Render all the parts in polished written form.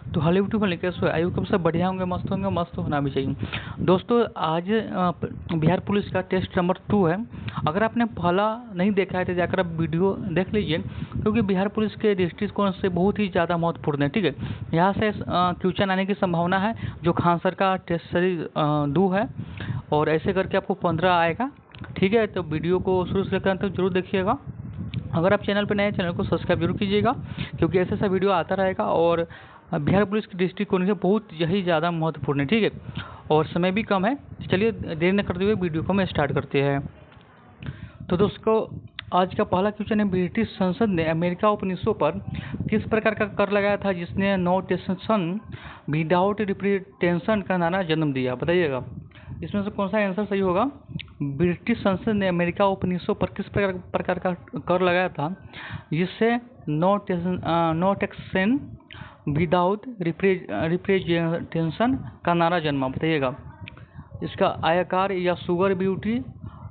तो hello YouTube वाले कैसे हो? आयु कब सब बढ़िया होंगे, मस्त होना भी चाहिए। दोस्तों आज बिहार पुलिस का टेस्ट नंबर 2 है। अगर आपने पहला नहीं देखा है तो जाकर आप वीडियो देख लीजिए, क्योंकि बिहार पुलिस के दृष्टिकोण से बहुत ही ज़्यादा महत्वपूर्ण है। ठीक है, यहाँ से क्वेश्चन आने की संभावना है। जो खान सर का टेस्ट सीरीज 2 है, और ऐसे करके आपको 15 आएगा। ठीक है, तो वीडियो को शुरू से लेकर अंत तक जरूर देखिएगा। अगर आप चैनल पर नए हैं, चैनल को सब्सक्राइब जरूर कीजिएगा, क्योंकि ऐसा वीडियो आता रहेगा। और बिहार पुलिस के दृष्टिकोण से बहुत यही ज़्यादा महत्वपूर्ण है। ठीक है, और समय भी कम है। चलिए देर न करते हुए वीडियो को हम स्टार्ट करते हैं। तो दोस्तों आज का पहला क्वेश्चन है, ब्रिटिश संसद ने अमेरिका उपनिवेशों पर किस प्रकार का कर लगाया था जिसने नो टैक्सेशन विदाउट रिप्रेजेंटेशन का नारा जन्म दिया? बताइएगा इसमें से कौन सा आंसर सही होगा। ब्रिटिश संसद ने अमेरिका उपनिवेशों पर किस प्रकार का कर लगाया था जिससे नो टैक्सेशन विदाउट रिप्रेजेंटेशन का नारा जन्मा? बताइएगा इसका आयकर या शुगर ड्यूटी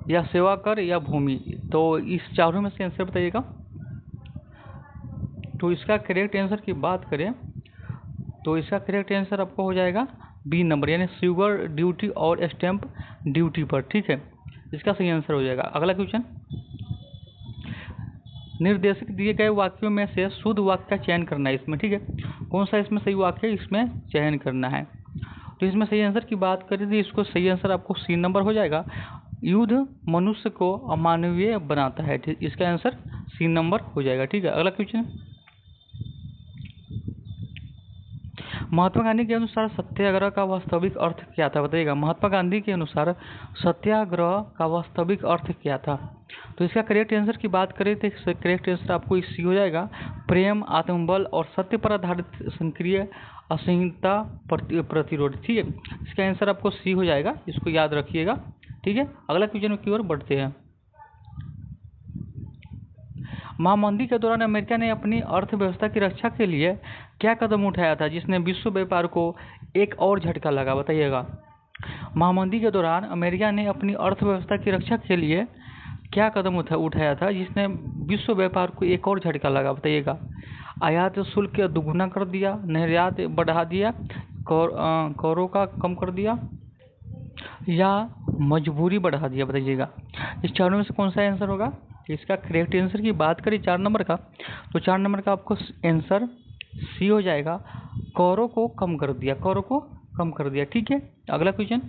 या सेवा कर या भूमि, तो इस चारों में से आंसर बताइएगा। तो इसका करेक्ट आंसर की बात करें तो इसका करेक्ट आंसर आपको हो जाएगा बी नंबर, यानी शुगर ड्यूटी और स्टैंप ड्यूटी पर। ठीक है, इसका सही आंसर हो जाएगा। अगला क्वेश्चन, निर्देशक दिए गए वाक्यों में से शुद्ध वाक्य का चयन करना है इसमें। ठीक है, कौन सा इसमें सही वाक्य है, इसमें चयन करना है। तो इसमें सही आंसर की बात करें तो इसको सही आंसर आपको सी नंबर हो जाएगा। युद्ध मनुष्य को अमानवीय बनाता है। ठीक, इसका आंसर सी नंबर हो जाएगा। ठीक है, अगला क्वेश्चन, महात्मा गांधी के अनुसार सत्याग्रह का वास्तविक अर्थ क्या था? बताइएगा महात्मा गांधी के अनुसार सत्याग्रह का वास्तविक अर्थ क्या था? तो इसका करेक्ट आंसर की बात करें तो करेक्ट आंसर आपको इसी हो जाएगा, प्रेम, आत्मबल और सत्य पर आधारित सक्रिय असहिष्णुता प्रतिरोध। ठीक है, इसका आंसर आपको सी हो जाएगा, इसको याद रखिएगा। ठीक है, अगला क्वेश्चन की ओर बढ़ते हैं। महामंदी के दौरान अमेरिका ने अपनी अर्थव्यवस्था की रक्षा के लिए क्या कदम उठाया था जिसने विश्व व्यापार को एक और झटका लगा? बताइएगा महामंदी के दौरान अमेरिका ने अपनी अर्थव्यवस्था की रक्षा के लिए क्या कदम उठाया था जिसने विश्व व्यापार को एक और झटका लगा? बताइएगा आयात शुल्क दोगुना कर दिया, निर्यात बढ़ा दिया, करों का कम कर दिया, या मजबूरी बढ़ा दिया? बताइएगा इस चारों में से कौन सा आंसर होगा। इसका करेक्ट आंसर की बात करें 4 नंबर का, तो 4 नंबर का आपको आंसर सी हो जाएगा, करों को कम कर दिया, करों को कम कर दिया। ठीक है, अगला क्वेश्चन,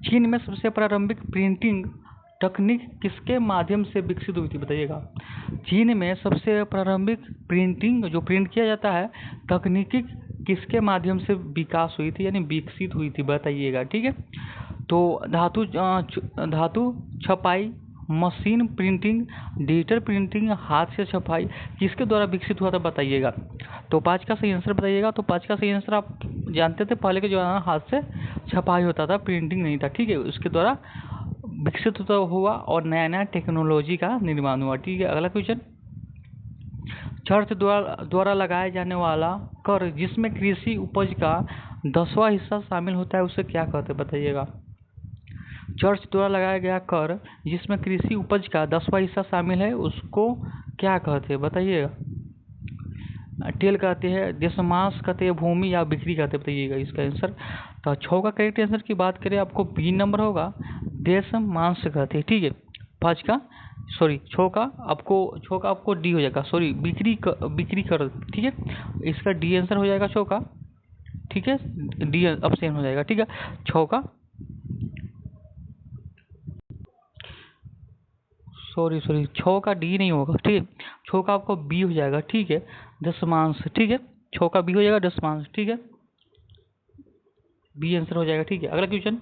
चीन में सबसे प्रारंभिक प्रिंटिंग तकनीक किसके माध्यम से विकसित हुई थी? बताइएगा चीन में सबसे प्रारंभिक प्रिंटिंग जो प्रिंट किया जाता है तकनीकी किसके माध्यम से विकास हुई थी, यानी विकसित हुई थी? बताइएगा। ठीक है, तो धातु छपाई, मशीन प्रिंटिंग, डिजिटल प्रिंटिंग, हाथ से छपाई, किसके द्वारा विकसित हुआ था? बताइएगा। तो 5 का सही आंसर बताइएगा। तो 5 का सही आंसर आप जानते थे, पहले के जो है हाथ से छपाई होता था, प्रिंटिंग नहीं था। ठीक है, उसके द्वारा विकसित होता हुआ और नया नया टेक्नोलॉजी का निर्माण हुआ। ठीक है, अगला क्वेश्चन, चर्च द्वारा लगाया जाने वाला कर जिसमें कृषि उपज का 10वां हिस्सा शामिल होता है उसे क्या कहते हैं? बताइएगा चर्च द्वारा लगाया गया कर जिसमें कृषि उपज का 10वां हिस्सा शामिल है उसको क्या कहते हैं? बताइएगा टेल कहते हैं, दशमांश कहते हैं, भूमि या बिक्री कहते हैं? बताइएगा इसका आंसर। तो 6 का करेक्ट आंसर की बात करें आपको बी नंबर होगा, दशमांश कहते हैं। ठीक है, 5 का 6 का आपको डी हो जाएगा, बिक्री कर। ठीक है, इसका डी आंसर हो जाएगा 6 का। ठीक है, डी ऑप्शन हो जाएगा। ठीक है, 6 का 6 का डी नहीं होगा। ठीक है, 6 का आपको बी हो जाएगा। ठीक है, दशमांश। ठीक है, 6 का बी हो जाएगा, दशमांश। ठीक है, बी आंसर हो जाएगा। ठीक है, अगला क्वेश्चन,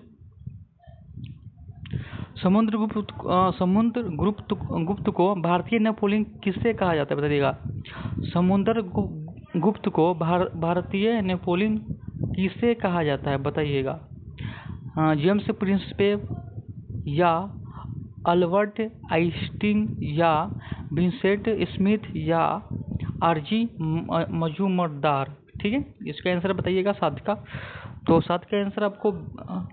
समुद्रगुप्त को भारतीय नेपोलियन किससे कहा जाता है? बताइएगा समुद्रगुप्त को भारतीय नेपोलियन किससे कहा जाता है? बताइएगा जेम्स प्रिंसपे या अल्बर्ट आइंस्टीन या विंसेंट स्मिथ या आरजी मजूमदार? ठीक है, इसका आंसर बताइएगा 7 का। तो 7 का आंसर आपको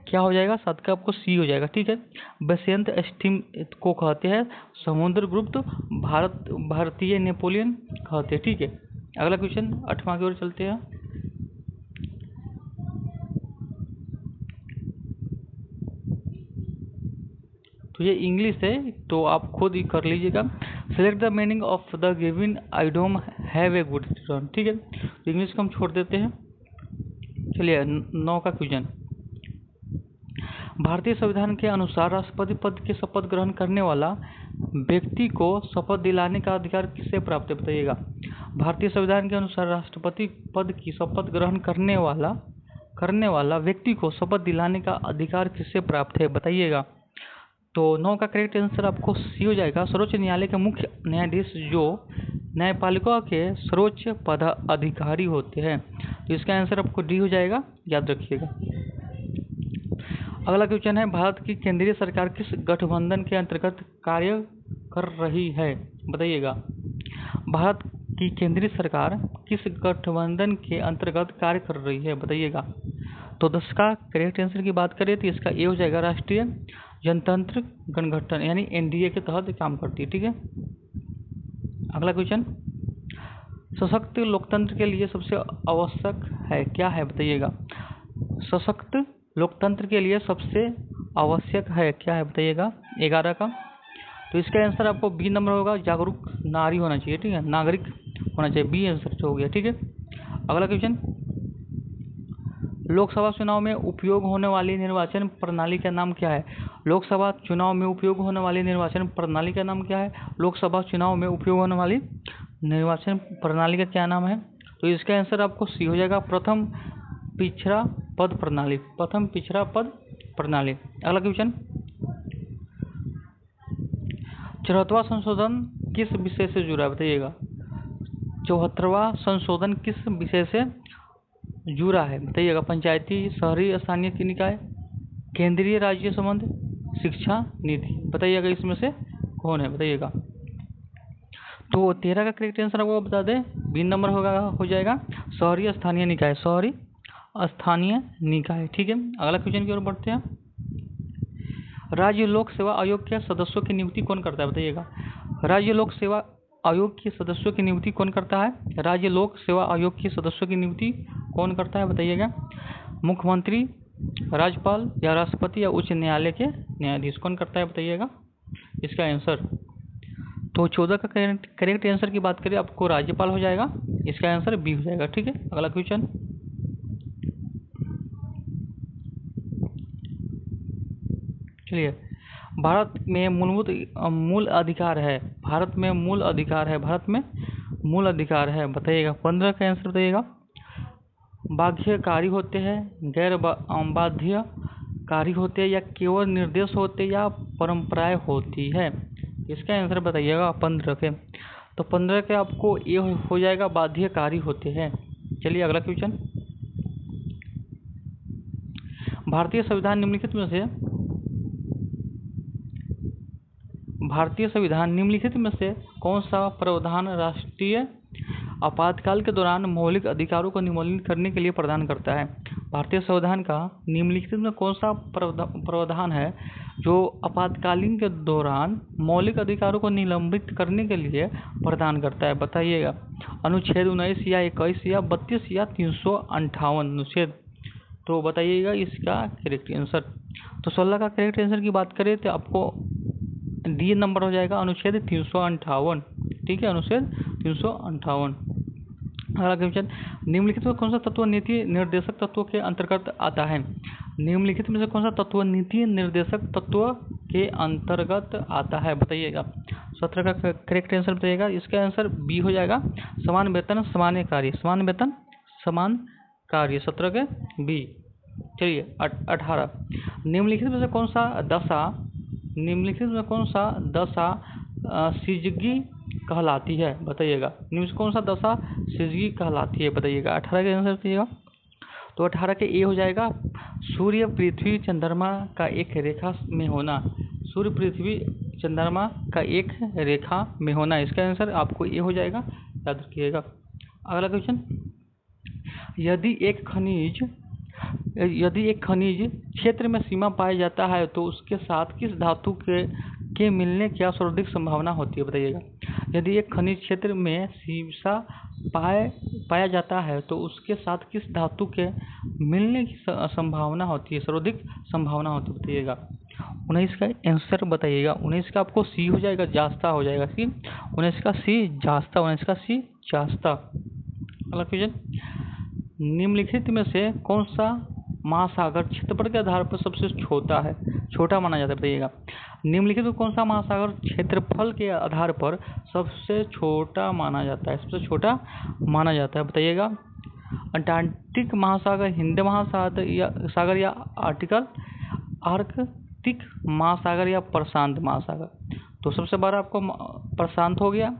क्या हो जाएगा? 7 का आपको सी हो जाएगा। ठीक है, बेसेंट स्टीम को कहते हैं समुद्रगुप्त भारतीय नेपोलियन कहते हैं। ठीक है, अगला क्वेश्चन 8वां की ओर चलते हैं। तो ये इंग्लिश है, तो आप खुद ही कर लीजिएगा। Select the meaning of the given item have a good return. ठीक है, तो इंग्लिश को हम छोड़ देते हैं। चलिए 9 का क्वेश्चन। भारतीय संविधान के अनुसार राष्ट्रपति पद की शपथ ग्रहण करने वाला व्यक्ति को शपथ दिलाने का अधिकार किससे प्राप्त है, बताइएगा। भारतीय संविधान के अनुसार राष्ट्रपति पद की शपथ ग्रहण करने वाला व्यक्ति को शपथ दिलाने का अधिकार किससे प्राप्त है, बताइएगा। तो 9 का करेक्ट आंसर आपको सी हो जाएगा। सर्वोच्च न्यायालय के मुख्य न्यायाधीश जो न्यायपालिका के सर्वोच्च पदाधिकारी होते हैं, तो इसका आंसर आपको डी हो जाएगा, याद रखिएगा। अगला क्वेश्चन है, भारत की केंद्रीय सरकार किस गठबंधन के अंतर्गत कार्य कर रही है, बताइएगा। भारत की केंद्रीय सरकार किस गठबंधन के अंतर्गत कार्य कर रही है, बताइएगा। तो 10 का करेक्ट आंसर की बात करें तो इसका ए हो जाएगा, राष्ट्रीय जनतंत्र गठबंधन यानी एनडीए के तहत काम करती है। ठीक है, अगला क्वेश्चन, सशक्त लोकतंत्र के लिए सबसे आवश्यक है क्या है, बताइएगा। सशक्त लोकतंत्र के लिए सबसे आवश्यक है क्या है, बताइएगा। 11 का, तो इसका आंसर आपको बी नंबर होगा, जागरूक नारी होना चाहिए। ठीक है, नागरिक होना चाहिए, बी आंसर हो गया। ठीक है, अगला क्वेश्चन, लोकसभा चुनाव में उपयोग होने वाली निर्वाचन प्रणाली का नाम क्या है। लोकसभा चुनाव में उपयोग होने वाली निर्वाचन प्रणाली का नाम क्या है। लोकसभा चुनाव में उपयोग होने वाली निर्वाचन प्रणाली का क्या नाम है, तो इसका आंसर आपको सी हो जाएगा, प्रथम पिछड़ा पद प्रणाली। प्रथम पिछड़ा पद प्रणाली। अगला क्वेश्चन, 74वां संशोधन किस विषय से जुड़ा है, बताइएगा। 74वां संशोधन किस विषय से जुड़ा है, बताइएगा। पंचायती, शहरी स्थानीय निकाय, केंद्रीय राज्य संबंध, शिक्षा नीति, बताइएगा इसमें से कौन है, बताइएगा। तो 13 का करेक्ट आंसर आपको बता दें, बी नंबर हो जाएगा, शहरी स्थानीय निकाय। शहरी स्थानीय निकाय। ठीक है, अगला क्वेश्चन की ओर बढ़ते हैं। राज्य लोक सेवा आयोग के सदस्यों की नियुक्ति कौन करता है, बताइएगा। राज्य लोक सेवा आयोग के सदस्यों की नियुक्ति कौन करता है। राज्य लोक सेवा आयोग के सदस्यों की नियुक्ति कौन करता है, बताइएगा। मुख्यमंत्री, राज्यपाल या राष्ट्रपति या उच्च न्यायालय के न्यायाधीश, कौन करता है, बताइएगा इसका आंसर। तो 14 का करेक्ट आंसर की बात करें आपको राज्यपाल हो जाएगा, इसका आंसर बी हो जाएगा। ठीक है, अगला क्वेश्चन, चलिए, भारत में मूल अधिकार है। भारत में मूल अधिकार है। भारत में मूल अधिकार है, बताइएगा। 15 का आंसर बताइएगा। बाध्यकारी होते हैं, गैर बाध्यकारी होते हैं, या केवल निर्देश होते या परंपराएं होती है, इसका आंसर बताइएगा 15 के। तो 15 के आपको ये हो जाएगा, बाध्यकारी होते हैं। चलिए अगला क्वेश्चन, भारतीय संविधान निम्नलिखित में से कौन सा प्रावधान राष्ट्रीय आपातकाल के दौरान मौलिक अधिकारों को निलंबित करने के लिए प्रदान करता है। भारतीय संविधान का निम्नलिखित में कौन सा प्रावधान है जो आपातकालीन के दौरान मौलिक अधिकारों को निलंबित करने के लिए प्रदान करता है, बताइएगा। अनुच्छेद 19 या 21 या 32 या 358 अनुच्छेद, तो बताइएगा इसका करेक्ट आंसर। तो 16 का करेक्ट आंसर की बात करें तो आपको डी नंबर हो जाएगा, अनुच्छेद 358। ठीक है, अनुच्छेद 358। अगला क्वेश्चन, निम्नलिखित में कौन सा तत्व नीति निर्देशक तत्व के अंतर्गत आता है। निम्नलिखित में से कौन सा तत्व नीति निर्देशक तत्व के अंतर्गत आता है, बताइएगा। 17 का करेक्ट आंसर बताइएगा, इसका आंसर बी हो जाएगा, समान वेतन समान कार्य। समान वेतन समान कार्य, 17 के बी। चलिए 18, निम्नलिखित में से कौन सा दशा सिजगी कहलाती है, बताइएगा। निम्न कौन सा दशा सिजगी कहलाती है, बताइएगा। 18 का आंसर बताइएगा। तो 18 के ए हो जाएगा, सूर्य पृथ्वी चंद्रमा का एक रेखा में होना। सूर्य पृथ्वी चंद्रमा का एक रेखा में होना, इसका आंसर आपको ए हो जाएगा, याद रखिएगा। अगला क्वेश्चन, यदि एक खनिज क्षेत्र में सीमा पाया जाता है तो उसके साथ किस धातु के मिलने की सर्वाधिक संभावना होती है, बताइएगा। यदि एक खनिज क्षेत्र में सीसा पाया जाता है तो उसके साथ किस धातु के मिलने की संभावना होती है, सर्वाधिक संभावना होती है, बताइएगा। 19 का आंसर बताइएगा। 19 का आपको सी हो जाएगा, जास्ता हो जाएगा सी। 19 का सी जास्ता, 19 का सी जास्ता। अगला क्वेश्चन, निम्नलिखित में से कौन सा महासागर क्षेत्रफल के आधार पर सबसे छोटा माना जाता है, बताइएगा। निम्नलिखित में कौन सा महासागर क्षेत्रफल के आधार पर सबसे छोटा माना जाता है, बताइएगा। अंटार्कटिक महासागर, हिंद महासागर या आर्कटिक महासागर या प्रशांत महासागर। तो सबसे बड़ा आपको प्रशांत हो गया,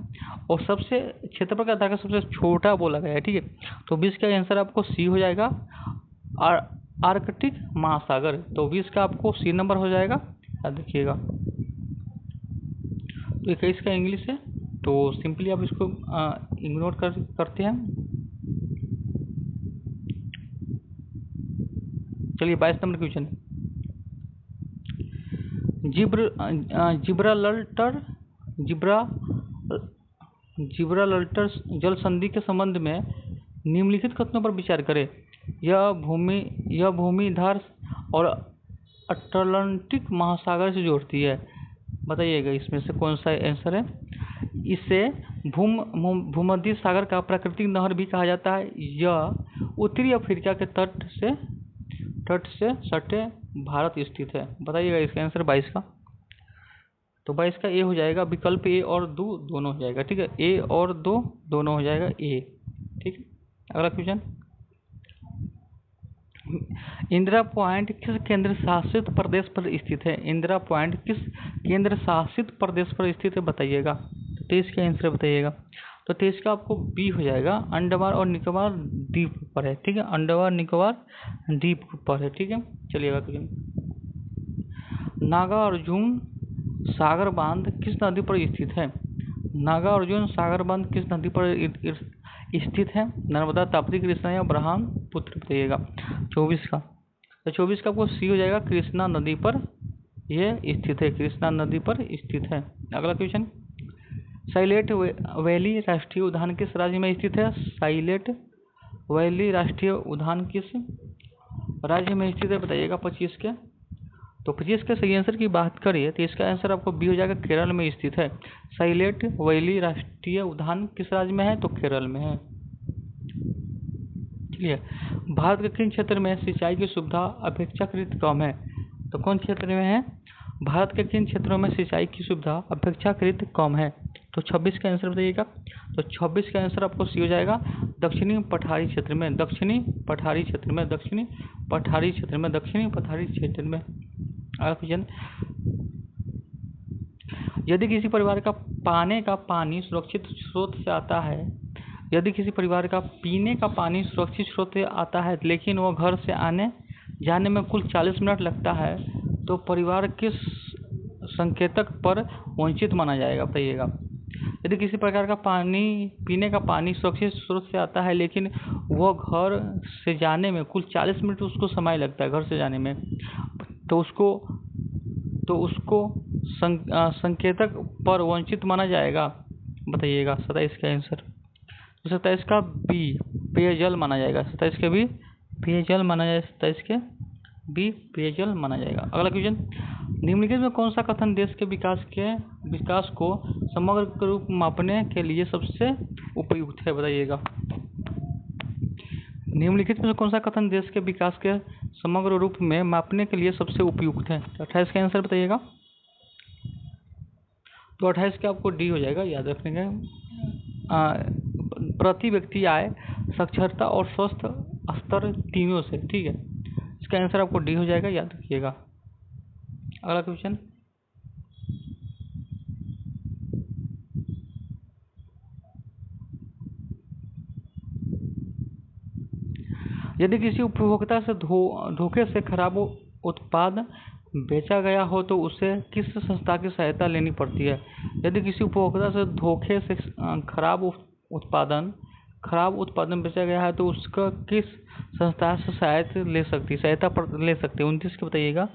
और सबसे क्षेत्रफल के आधार पर सबसे छोटा बोला गया है, ठीक है। तो 20 का आंसर आपको सी हो जाएगा, आर्कटिक महासागर। तो 20 का आपको सी नंबर हो जाएगा, याद रखिएगा। तो 21 का इंग्लिश है, तो सिंपली आप इसको इग्नोर करते हैं। चलिए 22 नंबर क्वेश्चन, जिब्राल्टर जल संधि के संबंध में निम्नलिखित कथनों पर विचार करें। यह भूमिधर और अटलांटिक महासागर से जोड़ती है, बताइएगा इसमें से कौन सा आंसर है। इसे भूमध्य सागर का प्राकृतिक नहर भी कहा जाता है। यह उत्तरी अफ्रीका के तट से सटे भारत स्थित है, बताइएगा इसका आंसर 22 का। तो 22 का ए हो जाएगा, विकल्प ए और दो दोनों हो जाएगा, ठीक है। ए और दो दोनों हो जाएगा ए, ठीक है। अगला क्वेश्चन, इंदिरा पॉइंट किस केंद्र शासित प्रदेश पर स्थित है, इंदिरा पॉइंट किस केंद्र शासित प्रदेश पर स्थित है, बताइएगा। तो 23 का आंसर बताइएगा। तो 23 का आपको बी हो जाएगा, अंडमान और निकोबार द्वीप पर है, ठीक है। अंडमान निकोबार द्वीप पर है, ठीक है। चलिएगा क्वेश्चन, नागार्जुन सागर बांध किस नदी पर स्थित है, नागार्जुन सागर बांध किस नदी पर स्थित है, नर्मदा, ताप्ती, कृष्णा या ब्रह्मपुत्र, बताइएगा। 24 का, तो 24 का आपको सी हो जाएगा, कृष्णा नदी पर यह स्थित है, कृष्णा नदी पर स्थित है। अगला क्वेश्चन, साइलेंट वैली राष्ट्रीय उद्यान किस राज्य में स्थित है, साइलेंट वैली राष्ट्रीय उद्यान किस राज्य में स्थित है, बताइएगा। 25 के, तो 25 के सही आंसर की बात करिए तो इसका आंसर आपको बी हो जाएगा, केरल में स्थित है। साइलेंट वैली राष्ट्रीय उद्यान किस राज्य में है, तो केरल में है। चलिए, भारत के किन क्षेत्र में सिंचाई की सुविधा अपेक्षाकृत कम है, तो कौन क्षेत्र में है, भारत के किन क्षेत्रों में सिंचाई की सुविधा अपेक्षाकृत कम है, तो 26 का आंसर बताइएगा। तो 26 का आंसर आपको सी हो जाएगा, दक्षिणी पठारी क्षेत्र में, दक्षिणी पठारी क्षेत्र में, दक्षिणी पठारी क्षेत्र में, दक्षिणी पठारी क्षेत्र में। अगला क्वेश्चन, यदि किसी परिवार का पाने का पानी सुरक्षित स्रोत से आता है, यदि किसी परिवार का पीने का पानी सुरक्षित स्रोत से आता है लेकिन वह घर से आने जाने में कुल 40 मिनट लगता है, तो परिवार किस संकेतक पर वंचित माना जाएगा, बताइएगा। यदि किसी प्रकार का पीने का पानी सुरक्षित स्रोत से आता है लेकिन वह घर से जाने में कुल 40 मिनट उसको समय लगता है घर से जाने में, तो उसको संकेतक पर वंचित माना जाएगा, बताइएगा। 27 का आंसर, तो 27 का बी पेयजल माना जाएगा, 27 के बी पेयजल माना जाएगा, 27 के बी पेयजल माना जाएगा। अगला क्वेश्चन, निम्नलिखित में कौन सा कथन देश के विकास को समग्र रूप मापने के लिए सबसे उपयुक्त है, बताइएगा। निम्नलिखित में कौन सा कथन देश के विकास के समग्र रूप में मापने के लिए सबसे उपयुक्त है, 28 का आंसर बताइएगा। तो 28 का आपको डी हो जाएगा, याद रखने का। प्रति व्यक्ति आय, साक्षरता और स्वस्थ स्तर तीनों से, ठीक है। इसका आंसर आपको डी हो जाएगा, याद रखिएगा। अगला क्वेश्चन, यदि किसी उपभोक्ता से धोखे से खराब उत्पाद बेचा गया हो तो उसे किस संस्था की सहायता लेनी पड़ती है, यदि किसी उपभोक्ता से धोखे से खराब उत्पादन बेचा गया है तो उसका किस संस्था से सहायता ले सकती है, 29 का बताइएगा।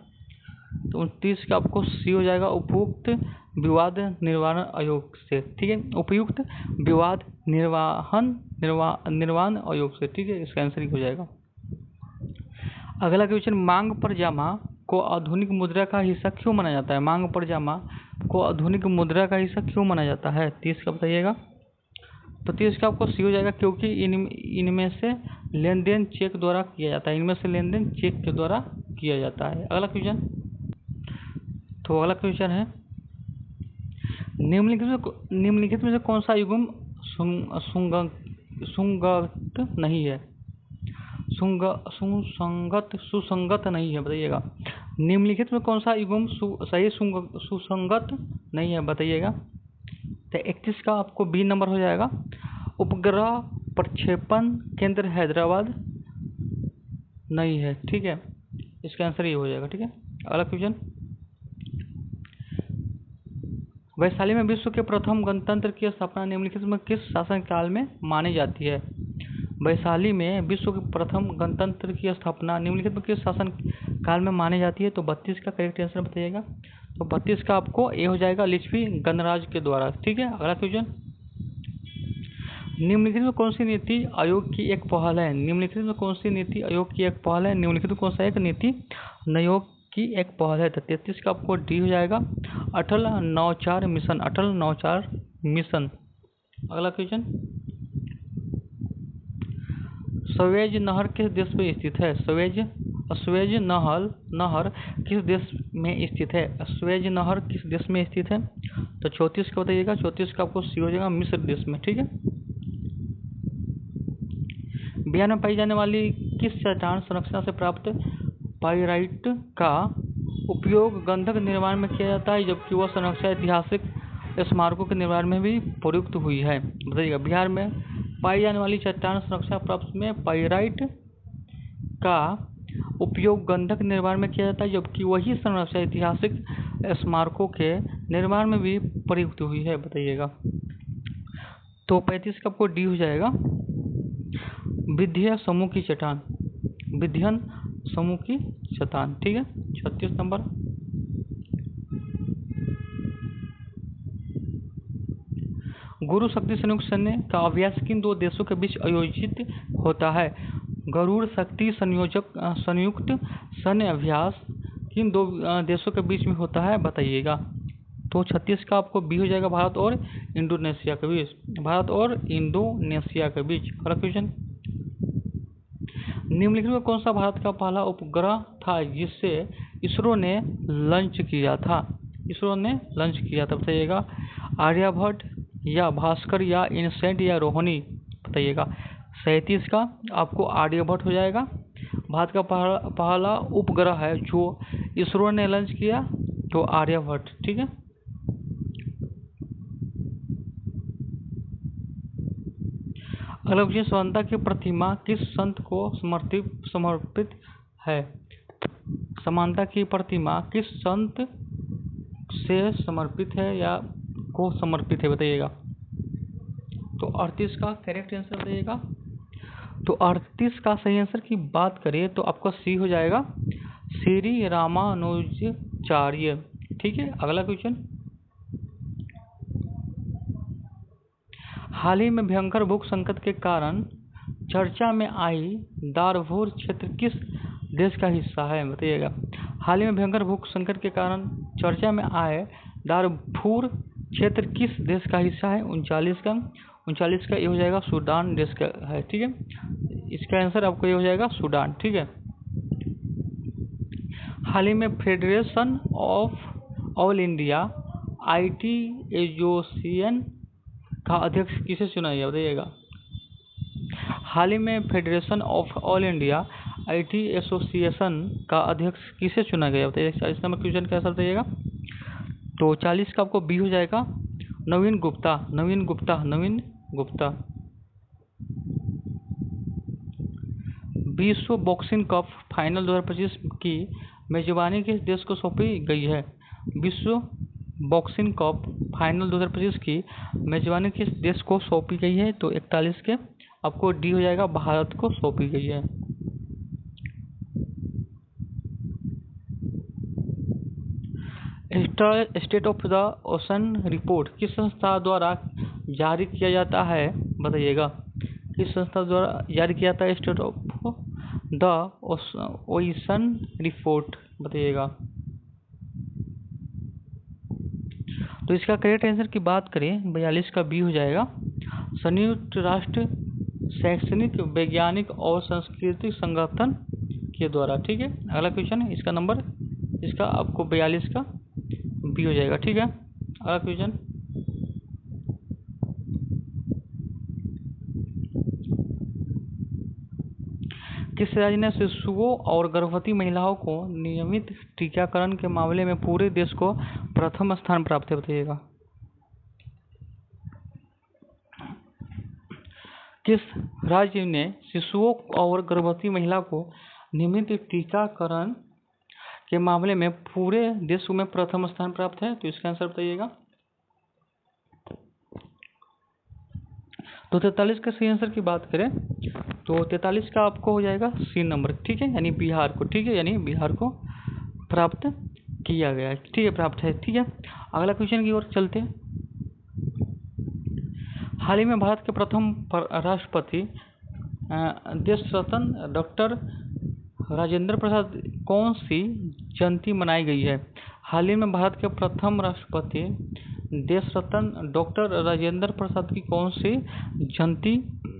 तो 29 का आपको सी हो जाएगा, उपभोक्त विवाद निर्वाहन आयोग से, ठीक है, उपयुक्त विवाद निर्वाहन आयोग से, ठीक है, इसका आंसर हो जाएगा। अगला क्वेश्चन, मांग पर जमा को आधुनिक मुद्रा का हिस्सा क्यों माना जाता है? मांग पर जमा को आधुनिक मुद्रा का हिस्सा क्यों माना जाता है? 30 का बताइएगा। तो 30 का आपको सी हो जाएगा, क्योंकि इनमें से लेन देन चेक द्वारा किया जाता है। इनमें से लेन देन चेक के द्वारा किया जाता है। अगला क्वेश्चन, तो अगला क्वेश्चन है, निम्नलिखित में से कौन सा युग्म सुसंगत नहीं है? सुसंगत नहीं है, बताइएगा। निम्नलिखित में कौन सा युग्म सही सुसंगत नहीं है, बताइएगा। तो 31 का आपको बी नंबर हो जाएगा। उपग्रह प्रक्षेपण केंद्र हैदराबाद नहीं है, ठीक है, इसका आंसर ये हो जाएगा, ठीक है। अगला क्वेश्चन, वैशाली में विश्व के प्रथम गणतंत्र की स्थापना निम्नलिखित में किस शासनकाल में मानी जाती है? वैशाली में विश्व के प्रथम गणतंत्र की स्थापना निम्नलिखित में किस शासन काल में मानी जाती है? तो 32 का करेक्ट आंसर बताइएगा। तो 32 का आपको ए हो जाएगा, लिच्छवी गणराज्य के द्वारा, ठीक है। अगला क्वेश्चन, निम्नलिखित में कौन सी नीति आयोग की एक पहल है? निम्नलिखित में कौन सी नीति आयोग की एक पहल है? निम्नलिखित में कौन सा एक नीति आयोग की एक पहल है? तो 33 का आपको डी हो जाएगा, अटल नवाचार मिशन, अटल नवाचार मिशन। अगला क्वेश्चन, स्वेज नहर किस देश में स्थित है? स्वेज नहर किस देश में स्थित है? स्वेज नहर किस देश में स्थित है? तो 34 का बताइएगा। 34 का आपको सी हो जाएगा, मिस्र देश में, ठीक है। बिहार में पाई जाने वाली किस चट्टान संरचना से प्राप्त पाइराइट का उपयोग गंधक निर्माण में किया जाता है, जबकि वह संरचना ऐतिहासिक स्मारकों के निर्माण में भी प्रयुक्त हुई है? बताइएगा। बिहार में पाई जाने वाली चट्टान संरचना प्राप्त में पाइराइट का उपयोग गंधक निर्माण में किया जाता है, जबकि वही संरचना ऐतिहासिक स्मारकों के निर्माण में भी प्रयुक्त हुई है, बताइएगा। तो 35 का आपको डी हो जाएगा, विध्यन समूह की चट्टान, विध्यन समूह की चट्टान, ठीक है। 36 नंबर, गुरु शक्ति संयुक्त सैन्य का अभ्यास किन दो देशों के बीच आयोजित होता है? गरुड़ शक्ति संयुक्त सैन्य अभ्यास किन दो देशों के बीच में होता है, बताइएगा। तो 36 का आपको बी हो जाएगा, भारत और इंडोनेशिया के बीच, भारत और इंडोनेशिया के बीच। अगला क्वेश्चन, निम्नलिखित में कौन सा भारत का पहला उपग्रह था जिसे इसरो ने लॉन्च किया था? इसरो ने लॉन्च किया था, बताइएगा। आर्यभट्ट या भास्कर या इनसेंट या रोहिणी, बताइएगा। 37 का आपको आर्यभट्ट हो जाएगा। भारत का पहला उपग्रह है जो इसरो ने लॉन्च किया, तो आर्यभट्ट, ठीक है। अगला क्वेश्चन, समानता की प्रतिमा किस संत को समर्पित है? समानता की प्रतिमा किस संत से समर्पित है या को समर्पित है, बताइएगा। तो 38 का करेक्ट आंसर बताइएगा। तो 38 का सही आंसर की बात करें तो आपका सी हो जाएगा, श्री रामानुजाचार्य, ठीक है। अगला क्वेश्चन, हाल ही में भयंकर भूख संकट के कारण चर्चा में आई दारफुर क्षेत्र किस देश का हिस्सा है, बताइएगा। हाल ही में भयंकर भूख संकट के कारण चर्चा में आए दारफुर क्षेत्र किस देश का हिस्सा है? 39 का ये हो जाएगा, सूडान देश का है, ठीक है। इसका आंसर आपको ये हो जाएगा, सूडान, ठीक है। हाल ही में federation of all India IT association का अध्यक्ष किसे चुना गया, बताइएगा। हाल ही में federation of all India IT association का अध्यक्ष किसे चुना गया, बताइए। 40 नंबर क्वेश्चन का आंसर बताइएगा। तो 40 का आपको बी हो जाएगा, नवीन गुप्ता। विश्व बॉक्सिंग कप फाइनल 2025 की मेजबानी किस देश को सौंपी गई है? विश्व बॉक्सिंग कप फाइनल 2025 की मेजबानी किस देश को सौंपी गई है? तो 41 के आपको डी हो जाएगा, भारत को सौंपी गई है। State of the ocean report किस संस्था द्वारा जारी किया जाता है, बताइएगा। किस संस्था द्वारा जारी किया जाता है state of the ocean report, बताइएगा। तो इसका करेक्ट आंसर की बात करें 42 का बी हो जाएगा, संयुक्त राष्ट्र शैक्षणिक वैज्ञानिक और सांस्कृतिक संगठन के द्वारा। ठीक है, अगला क्वेश्चन है, इसका नंबर इसका आपको 42 का बी हो जाएगा। ठीक है, अगला क्वेश्चन, किस राज्य ने शिशुओं और गर्भवती महिलाओं को नियमित टीकाकरण के मामले में पूरे देश को प्रथम स्थान प्राप्त है, बताइएगा। किस राज्य ने शिशुओं और गर्भवती महिला को नियमित टीकाकरण के मामले में पूरे देश में प्रथम स्थान प्राप्त है, तो इसका आंसर बताइएगा। तो 43 का सही आंसर की बात करें तो 43 का आपको हो जाएगा सी नंबर। ठीक है, यानी बिहार को, ठीक है, यानी बिहार को प्राप्त किया गया है। ठीक है, प्राप्त है। ठीक है, अगला क्वेश्चन की ओर चलते हैं। हाल ही में भारत के प्रथम राष्ट्रपति देश रत्न डॉक्टर राजेंद्र प्रसाद कौन सी जयंती मनाई गई है? हाल ही में भारत के प्रथम राष्ट्रपति देश रत्न डॉक्टर राजेंद्र प्रसाद की कौन सी जयंती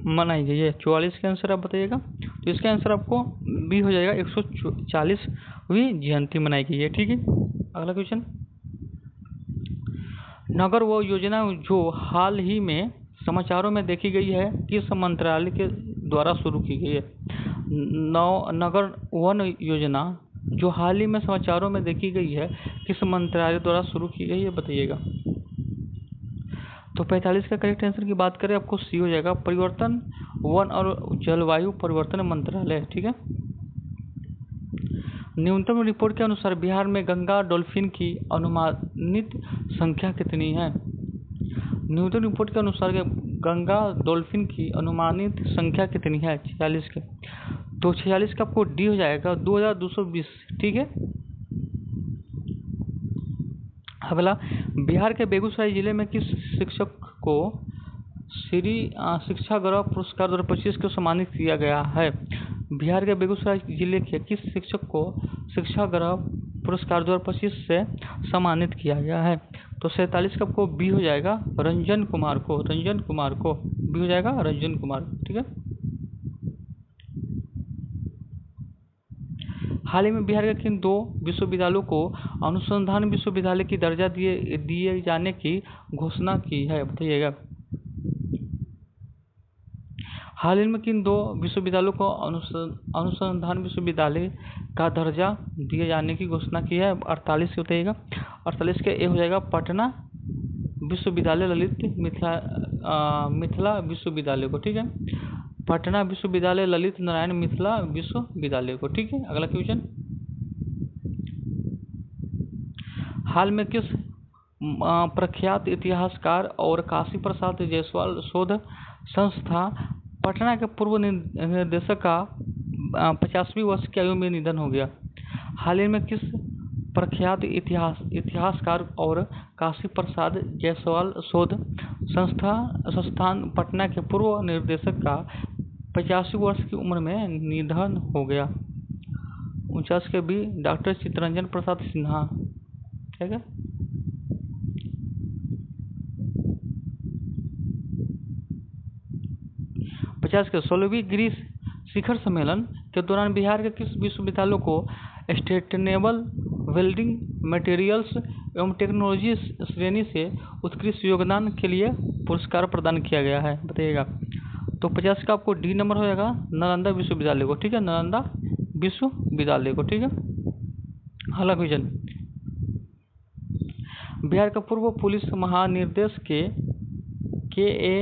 मनाई गई है? 44 का आंसर आप बताइएगा। तो इसका आंसर आपको बी हो जाएगा, 140वीं जयंती मनाई गई है। ठीक है, अगला क्वेश्चन, नगर वो योजना जो हाल ही में समाचारों में देखी गई है किस मंत्रालय के द्वारा शुरू की गई है? नगर वन योजना जो हाल ही में समाचारों में देखी गई है किस मंत्रालय द्वारा शुरू की गई है, बताइएगा। तो 45 का करेक्ट आंसर की बात करें आपको सी हो जाएगा, परिवर्तन वन और जलवायु परिवर्तन मंत्रालय। ठीक है, न्यूनतम रिपोर्ट के अनुसार बिहार में गंगा डॉल्फिन की अनुमानित संख्या कितनी है? न्यूनतम रिपोर्ट के अनुसार गंगा डॉल्फिन की अनुमानित संख्या कितनी है? 46 के। तो 46 का आपको डी हो जाएगा, 2220। ठीक है, अगला, बिहार के बेगूसराय जिले में किस शिक्षक को श्री शिक्षा गौरव पुरस्कार 2025 को सम्मानित किया गया है? बिहार के बेगूसराय जिले के किस शिक्षक को शिक्षा गौरव पुरस्कार 2025 से सम्मानित किया गया है? तो 47 का आपको बी हो जाएगा, रंजन कुमार को बी हो जाएगा, रंजन कुमार। ठीक है, हाल ही में बिहार के किन 2 विश्वविद्यालयों को अनुसंधान विश्वविद्यालय की दर्जा दिए जाने की घोषणा की है, बताइएगा। हाल ही में किन 2 विश्वविद्यालयों को अनुसंधान विश्वविद्यालय का दर्जा दिए जाने की घोषणा की है? 48 से बताइएगा। 48 का ए हो जाएगा, पटना विश्वविद्यालय ललित मिथिला विश्वविद्यालय को। ठीक है, पटना विश्वविद्यालय ललित नारायण मिथिला विश्वविद्यालय को। ठीक है, अगला क्वेश्चन, हाल में किस प्रख्यात इतिहासकार और काशी प्रसाद जायसवाल शोध संस्था पटना के पूर्व निदेशक का 50वीं वर्ष की आयु में निधन हो गया? हाल ही में किस प्रख्यात इतिहासकार और काशी प्रसाद जायसवाल शोध संस्थान पटना के पूर्व निदेशक का 85 वर्ष की उम्र में निधन हो गया? 49 के बी, डॉक्टर चित्तरंजन प्रसाद सिन्हा। ठीक है, 50 के 16वीं ग्रीस शिखर सम्मेलन के दौरान बिहार के किस विश्वविद्यालय को सस्टेनेबल बिल्डिंग मटेरियल्स एवं टेक्नोलॉजी श्रेणी से उत्कृष्ट योगदान के लिए पुरस्कार प्रदान किया गया है, बताइएगा। तो 50 का आपको डी नंबर हो जाएगा, नालंदा विश्वविद्यालय को। ठीक है, नालंदा विश्वविद्यालय को। ठीक है, अगला क्वेश्चन, बिहार का पूर्व पुलिस महानिदेशक के ए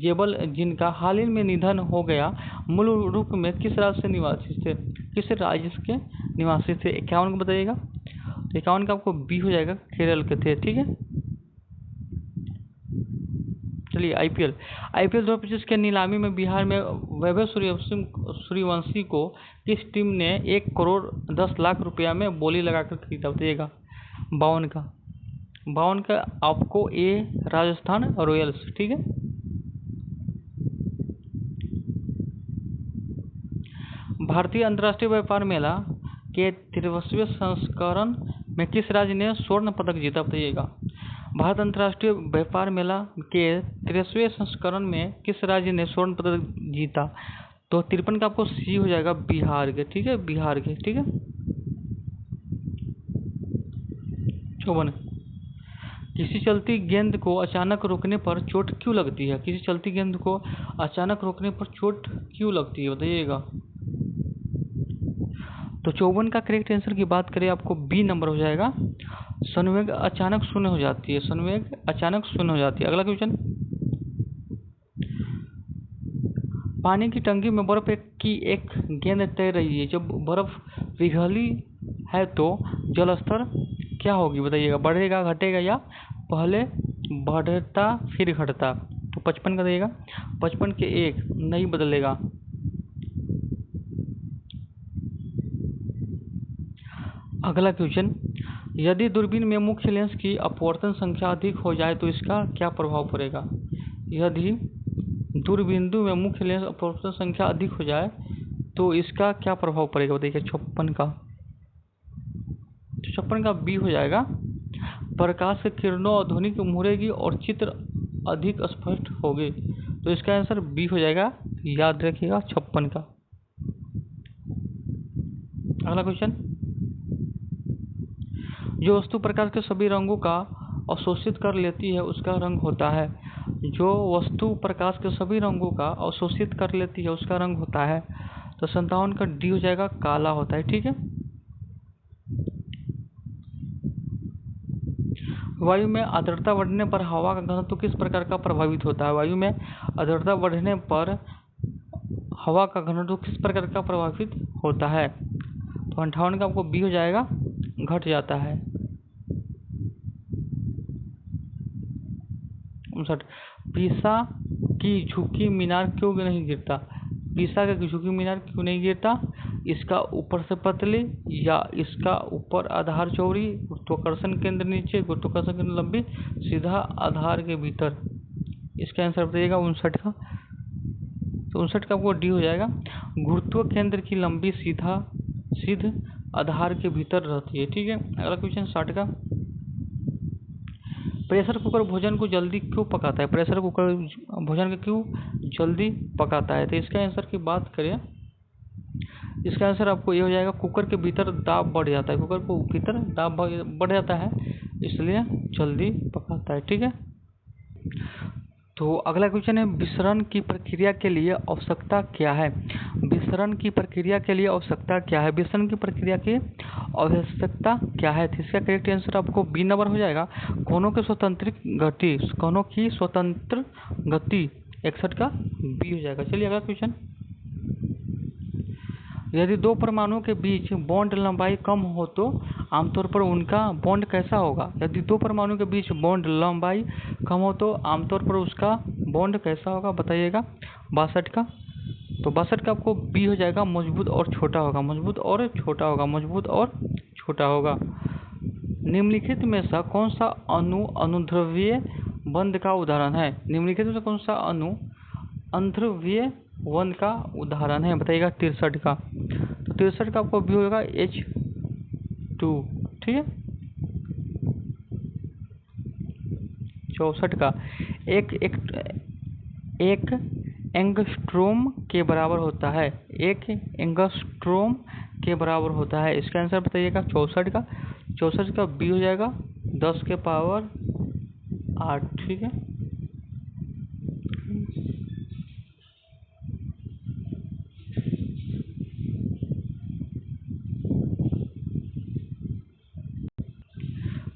जेबल जिनका हाल ही में निधन हो गया, मूल रूप में किस राज्य से निवासी थे? किस राज्य के निवासी थे? 51 को बताइएगा। तो 51 का आपको बी हो जाएगा, केरल के थे। ठीक है, चलिए, आईपीएल 2025 के नीलामी में बिहार में वैभव सूर्यवंशी को किस टीम ने 1 करोड़ 10 लाख रुपया में बोली लगाकर खरीदा, बताइएगा। 52 का आपको ए राजस्थान रॉयल्स, ठीक है। भारतीय अंतर्राष्ट्रीय व्यापार मेला के 53वें संस्करण में किस राज्य ने स्वर्ण पदक जीता, बताइएगा। भारत अंतर्राष्ट्रीय व्यापार मेला के 53वें संस्करण में किस राज्य ने स्वर्ण पदक जीता, तो 53 का आपको सी हो जाएगा, बिहार के, ठीक है, बिहार के, ठीक है। 54, किसी चलती गेंद को अचानक रोकने पर चोट क्यों लगती है, किसी चलती गेंद को अचानक रोकने पर चोट क्यों लगती है, बताइएगा। तो 54 का करेक्ट आंसर की बात करें आपको बी नंबर हो जाएगा, संवेग अचानक शून्य हो जाती है, संवेग अचानक शून्य हो जाती है। अगला क्वेश्चन, पानी की टंकी में बर्फ की एक गेंद तैर रही है, जब बर्फ पिघली है तो जल स्तर क्या होगी, बताइएगा। बढ़ेगा, घटेगा, या पहले बढ़ता फिर घटता, तो 55 का देगा, 55 के एक नहीं बदलेगा। अगला क्वेश्चन, यदि दूरबीन में मुख्य लेंस की अपवर्तन संख्या अधिक हो जाए तो इसका क्या प्रभाव पड़ेगा, यदि दूरबिंदु में मुख्य लेंस अपवर्तन संख्या अधिक हो जाए तो इसका क्या प्रभाव पड़ेगा, बताइए। 56 का बी हो जाएगा, प्रकाश की किरणों और ध्वनि की मुहरेगी और चित्र अधिक स्पष्ट होगी, तो इसका आंसर बी हो जाएगा, याद रखिएगा 56 का। अगला क्वेश्चन, जो वस्तु प्रकाश के सभी रंगों का अवशोषित कर लेती है उसका रंग होता है, जो वस्तु प्रकाश के सभी रंगों का अवशोषित कर लेती है उसका रंग होता है, तो 57 का डी हो जाएगा, काला होता है, ठीक है। वायु में आर्द्रता बढ़ने पर हवा का घनत्व किस प्रकार का प्रभावित होता है, वायु में आर्द्रता बढ़ने पर हवा का घनत्व किस प्रकार का प्रभावित होता है, तो 58 का आपको बी हो जाएगा, घट जाता है। 59, पीसा की झुकी मीनार क्यों नहीं गिरता, पीसा का झुकी मीनार क्यों नहीं गिरता, इसका ऊपर से पतली या इसका ऊपर आधार चौड़ी, गुरुत्वाकर्षण केंद्र नीचे, गुरुत्वाकर्षण केंद्र लंबी, सीधा आधार के भीतर, इसका आंसर बताइएगा 59 का। तो 59 का आपको डी हो जाएगा, गुरुत्व केंद्र की लंबी सीध आधार के भीतर रहती है, ठीक है। अगला क्वेश्चन 60 का, प्रेशर कुकर भोजन को जल्दी क्यों पकाता है, प्रेशर कुकर भोजन को क्यों जल्दी पकाता है, तो इसका आंसर की बात करें, इसका आंसर आपको ये हो जाएगा, कुकर के भीतर दाब बढ़ जाता है, कुकर को भीतर दाब बढ़ जाता है इसलिए जल्दी पकाता है, ठीक है। तो अगला क्वेश्चन है, विसरण की प्रक्रिया के लिए आवश्यकता क्या है, विसरण की प्रक्रिया के लिए आवश्यकता क्या है, विसरण की प्रक्रिया की आवश्यकता क्या है, तो इसका करेक्ट आंसर आपको बी नंबर हो जाएगा, कोनों की स्वतंत्र गति 61 का बी हो जाएगा। चलिए अगला क्वेश्चन, यदि दो परमाणुओं के बीच बॉन्ड लंबाई कम हो तो आमतौर पर उनका बॉन्ड कैसा होगा, यदि दो परमाणुओं के बीच बॉन्ड लंबाई कम हो तो आमतौर पर उसका बॉन्ड कैसा होगा, बताइएगा। 62 का, तो 62 का आपको बी हो जाएगा, मजबूत और छोटा होगा, मजबूत और छोटा होगा, मजबूत और छोटा होगा। निम्नलिखित में से कौन सा अणु अनुध्रुवीय बंध का उदाहरण है, निम्नलिखित में से कौन सा अणु अनुध्रुवीय बंध का उदाहरण है, बताइएगा। 63 का, तो 63 का आपको भी होगा H2, ठीक है। 64 का, एक एंगस्ट्रोम के बराबर होता है, एक एंगस्ट्रोम के बराबर होता है, इसका आंसर बताइएगा। 64 का, 64 का बी हो जाएगा, 10 के पावर 8, ठीक है।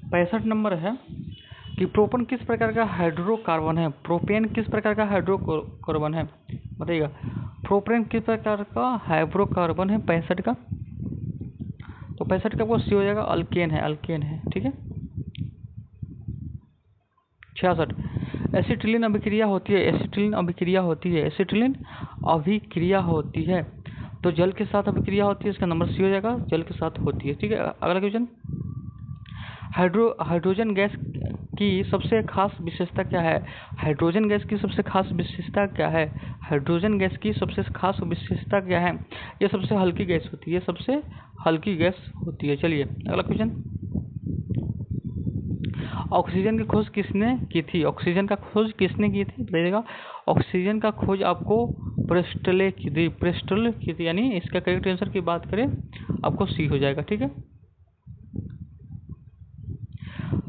पैंसठ नंबर है कि प्रोपेन किस प्रकार का हाइड्रोकार्बन है, प्रोपेन किस प्रकार का हाइड्रोकार्बन है, बताइएगा। प्रोपेन किस प्रकार का हाइड्रोकार्बन है 65 का, तो 65 का आपको सी हो जाएगा, अल्केन है, ठीक है। 66, एसिटिलीन अभिक्रिया होती है, तो जल के साथ अभिक्रिया होती है, इसका नंबर सी हो जाएगा, जल के साथ होती है, ठीक है। अगला क्वेश्चन, हाइड्रोजन गैस की सबसे खास विशेषता क्या है? हाइड्रोजन गैस की सबसे खास विशेषता क्या है? हाइड्रोजन गैस की सबसे खास विशेषता क्या है? ये सबसे हल्की गैस होती है, सबसे हल्की गैस होती है। चलिए अगला क्वेश्चन, ऑक्सीजन की खोज किसने की थी? ऑक्सीजन का खोज किसने की थी बताइएगा। ऑक्सीजन का खोज आपको प्रेस्टले की थी, प्रेस्टल की थी, यानी इसका करेक्ट आंसर की बात करें आपको सी हो जाएगा। ठीक है।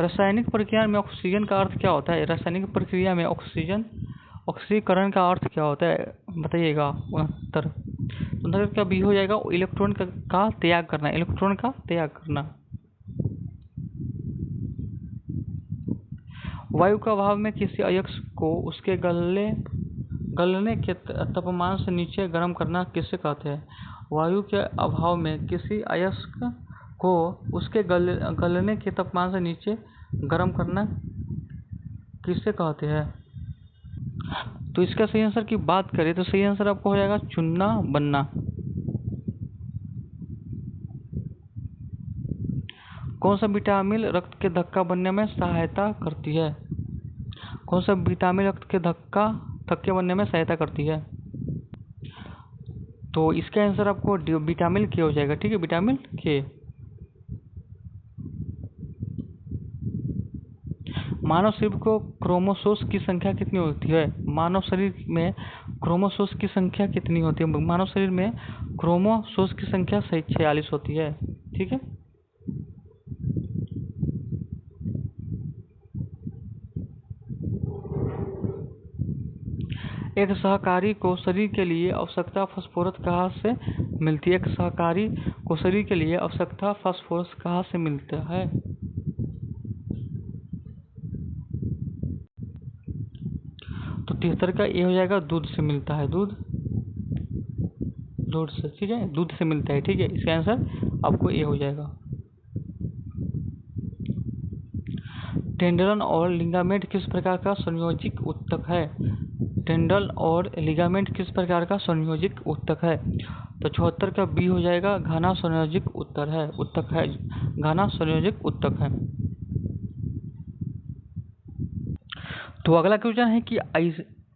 रासायनिक प्रक्रिया में ऑक्सीजन का अर्थ क्या होता है? रासायनिक प्रक्रिया में ऑक्सीकरण का अर्थ क्या होता है बताइएगा। 69 का बी हो जाएगा, इलेक्ट्रॉन का त्याग करना, इलेक्ट्रॉन का त्याग करना। वायु का अभाव में किसी अयस्क को उसके गलने के तापमान से नीचे गर्म करना किसे कहते हैं? वायु के अभाव में किसी अयस्क को उसके गलने के तापमान से नीचे गर्म करना किसे कहते हैं? तो इसका सही आंसर की बात करें तो सही आंसर आपको हो जाएगा चुनना बनना। कौन सा विटामिन रक्त के धक्का बनने में सहायता करती है? कौन सा विटामिन रक्त के धक्के बनने में सहायता करती है? तो इसका आंसर आपको विटामिन के हो जाएगा। ठीक है, विटामिन के। मानव शरीर को क्रोमोसोम्स की संख्या कितनी होती है? मानव शरीर में क्रोमोसोम्स की संख्या कितनी होती है? मानव शरीर में क्रोमोसोम्स की संख्या 46 होती है। ठीक है। एक सहकारी को शरीर के लिए आवश्यकता फास्फोरस कहाँ से मिलती है? एक सहकारी को शरीर के लिए आवश्यकता फास्फोरस कहाँ से मिलता है? तो 73 का ए हो जाएगा, दूध से मिलता है। दूध से, ठीक है, दूध से मिलता है। ठीक है, इसका आंसर आपको ए हो जाएगा। टेंडन और लिगामेंट किस प्रकार का संयोजिक ऊतक है? टेंडन और लिगामेंट किस प्रकार का संयोजिक ऊतक है? तो 74 का बी हो जाएगा, घना संयोजिक ऊतक है, घना संयोजिक ऊतक है। तो अगला क्वेश्चन है कि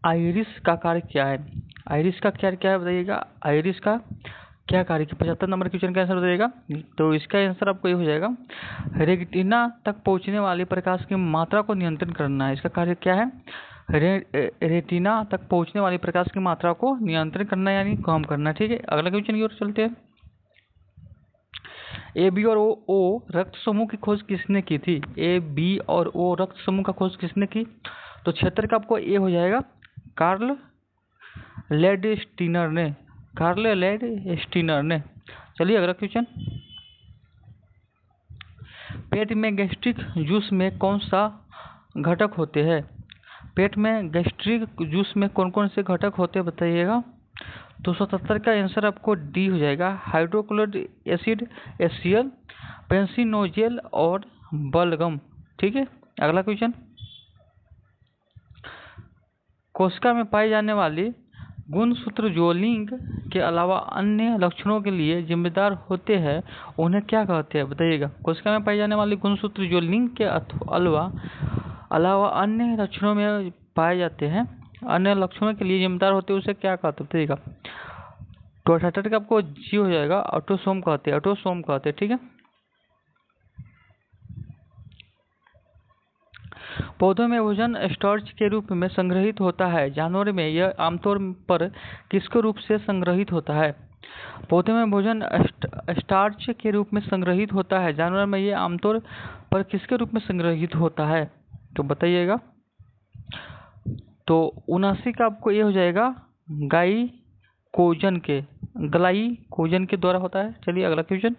आइरिस का कार्य क्या है? आइरिस का कार्य क्या है बताइएगा। आइरिस का क्या कार्य? 75 नंबर क्वेश्चन का आंसर बताइएगा। तो इसका आंसर आपको ये हो जाएगा, रेटिना तक पहुंचने वाली प्रकाश की मात्रा को नियंत्रण करना है। इसका कार्य क्या है? रेटिना तक पहुंचने वाली प्रकाश की मात्रा को नियंत्रण करना यानी कम करना। ठीक है, अगला क्वेश्चन की ओर चलते हैं। ए, बी और ओ रक्त समूह की खोज किसने की थी? ए, बी और ओ रक्त समूह का खोज किसने की? तो 76 का आपको ए हो जाएगा, कार्ल लैंडस्टीनर ने। चलिए अगला क्वेश्चन, पेट में गैस्ट्रिक जूस में कौन सा घटक होते हैं? पेट में गैस्ट्रिक जूस में कौन कौन से घटक होते हैं बताइएगा। तो 77 का आंसर आपको डी हो जाएगा, हाइड्रोक्लोरिक एसिड, HCl, पेंसिनोजेल और बलगम। ठीक है, अगला क्वेश्चन, कोशिका में पाई जाने वाली गुणसूत्र जो लिंग के अलावा अन्य लक्षणों के लिए जिम्मेदार होते हैं उन्हें क्या कहते हैं बताइएगा। कोशिका में पाई जाने वाली गुणसूत्र जो लिंग के अलावा अन्य लक्षणों में पाए जाते हैं, अन्य लक्षणों के लिए जिम्मेदार होते हैं, उसे क्या कहते हैं बताइएगा। तो 78 का आपको जी हो जाएगा, ऑटोसोम कहते हैं। ठीक है, पौधों में भोजन स्टार्च के रूप में संग्रहित होता है, जानवर में यह आमतौर पर किसके रूप से संग्रहित होता है? पौधे में भोजन स्टार्च के रूप में संग्रहित होता है, जानवर में यह आमतौर पर किसके रूप में संग्रहित होता है? तो बताइएगा। तो 79 का आपको ये हो जाएगा, ग्लाइकोजन के द्वारा होता है। चलिए अगला क्वेश्चन,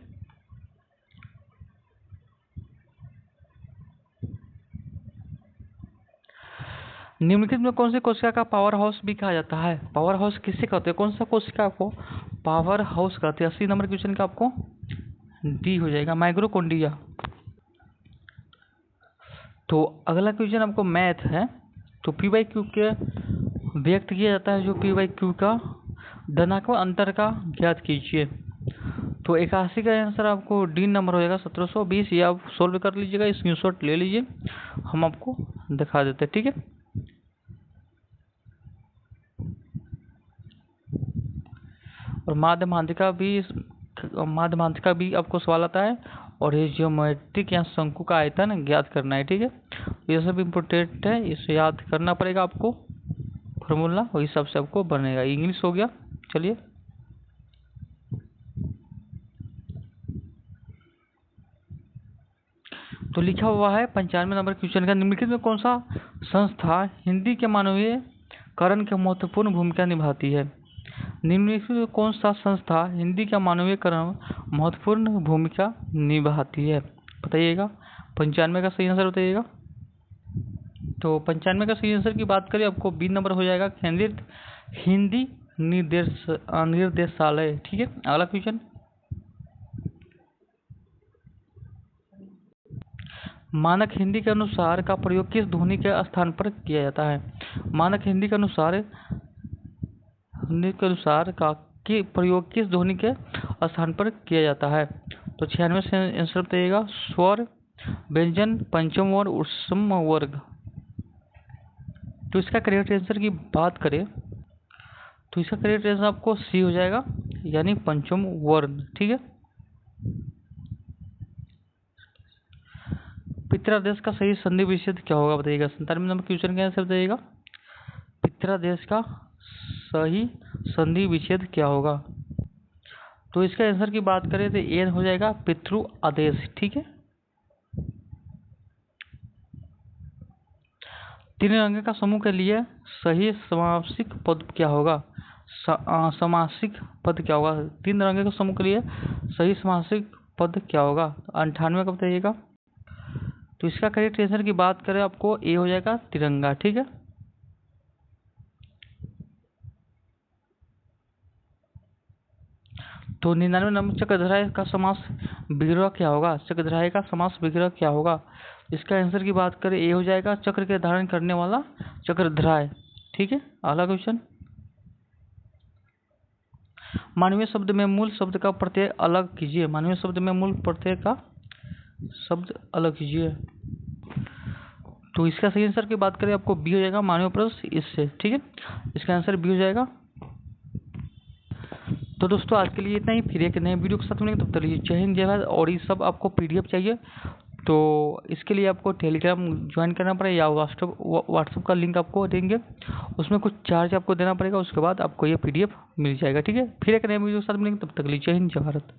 निम्नलिखित में कौन सी कोशिका का पावर हाउस भी कहा जाता है? पावर हाउस किसे कहते हैं? कौन सा कोशिका को पावर हाउस कहते हैं? 80 नंबर क्वेश्चन का आपको डी हो जाएगा, माइटोकॉन्ड्रिया। तो अगला क्वेश्चन आपको मैथ है। तो P/Q के व्यक्त किया जाता है, जो P/Q का धनात्मक अंतर का ज्ञात कीजिए। तो 81 का आंसर आपको डी नंबर हो जाएगा 1720। ये आप सोल्व कर लीजिएगा, स्क्रीनशॉट ले लीजिए, हम आपको दिखा देते हैं, ठीक है। और माध्यमांतिका भी आपको सवाल आता है, और ये ज्योमेट्रिक या शंकु का आयतन ज्ञात करना है, ठीक है। ये सब इम्पोर्टेंट है, इसे याद करना पड़ेगा आपको, फॉर्मूला वही सबसे आपको बनेगा। इंग्लिश हो गया। चलिए, तो लिखा हुआ है 95 नंबर क्वेश्चन का, निम्नलिखित में कौन सा संस्था हिंदी के मानवीयकरण की महत्वपूर्ण भूमिका निभाती है? निम्नलिखित में कौन सा संस्था हिंदी का मानवीयकरण महत्वपूर्ण भूमिका निभाती है? बताइएगा। 95 का सही आंसर बताइएगा। तो 95 का सही आंसर की बात करें, आपको बी नंबर हो जाएगा, केंद्रित हिंदी निर्देशालय, ठीक है। अगला क्वेश्चन, मानक हिंदी के अनुसार का प्रयोग किस ध्वनि के स्थान पर किया जाता है? मानक हिंदी के अनुसार का प्रयोग किस ध्वनि के स्थान पर किया जाता है? तो 96 से आंसर बताइएगा। स्वर, व्यंजन, पंचम वर्ण, उत्सम वर्ग। तो इसका करेक्ट आंसर की बात करें तो इसका करेक्ट आंसर आपको सी हो जाएगा, यानी पंचम वर्ण, ठीक है। पितरादेश का सही संधि विच्छेद क्या होगा? बताइएगा। 97 नंबर क्वेश्चन का आंसर बताइएगा। पितरादेश का सही संधि विच्छेद क्या होगा? तो इसका आंसर की बात करें तो ए हो जाएगा, पितृ आदेश, ठीक है। तीन रंग का समूह के लिए सही समासिक पद क्या होगा? समासिक पद क्या होगा? तीन रंग के समूह के लिए सही समासिक पद क्या होगा? 98 का बताइएगा। तो इसका करेक्ट आंसर की बात करें, आपको ए हो जाएगा, तिरंगा, ठीक है। तो 99 नंबर, चक्रधाराय का समास विग्रह क्या होगा? चक्रधाराय का समास विग्रह क्या होगा? इसका आंसर की बात करें, ए हो जाएगा, चक्र के धारण करने वाला चक्रधाराय, ठीक है। अगला क्वेश्चन, मानवीय शब्द में मूल शब्द का प्रत्यय अलग कीजिए। मानवीय शब्द में मूल प्रत्यय का शब्द अलग कीजिए। तो इसका सही आंसर की बात करें, आपको बी हो जाएगा, मानवीय प्लस इससे, ठीक है। इसका आंसर बी हो जाएगा। तो दोस्तों आज के लिए इतना ही, फिर एक नए वीडियो के साथ मिलेंगे, तब तक जय हिंद जय भारत। और ये सब आपको पीडीएफ चाहिए तो इसके लिए आपको टेलीग्राम ज्वाइन करना पड़ेगा, या व्हाट्सएप का लिंक आपको देंगे, उसमें कुछ चार्ज आपको देना पड़ेगा, उसके बाद आपको ये पीडीएफ मिल जाएगा, ठीक है। फिर एक नए वीडियो के साथ मिलेंगे, तब तक जय हिंद जय भारत।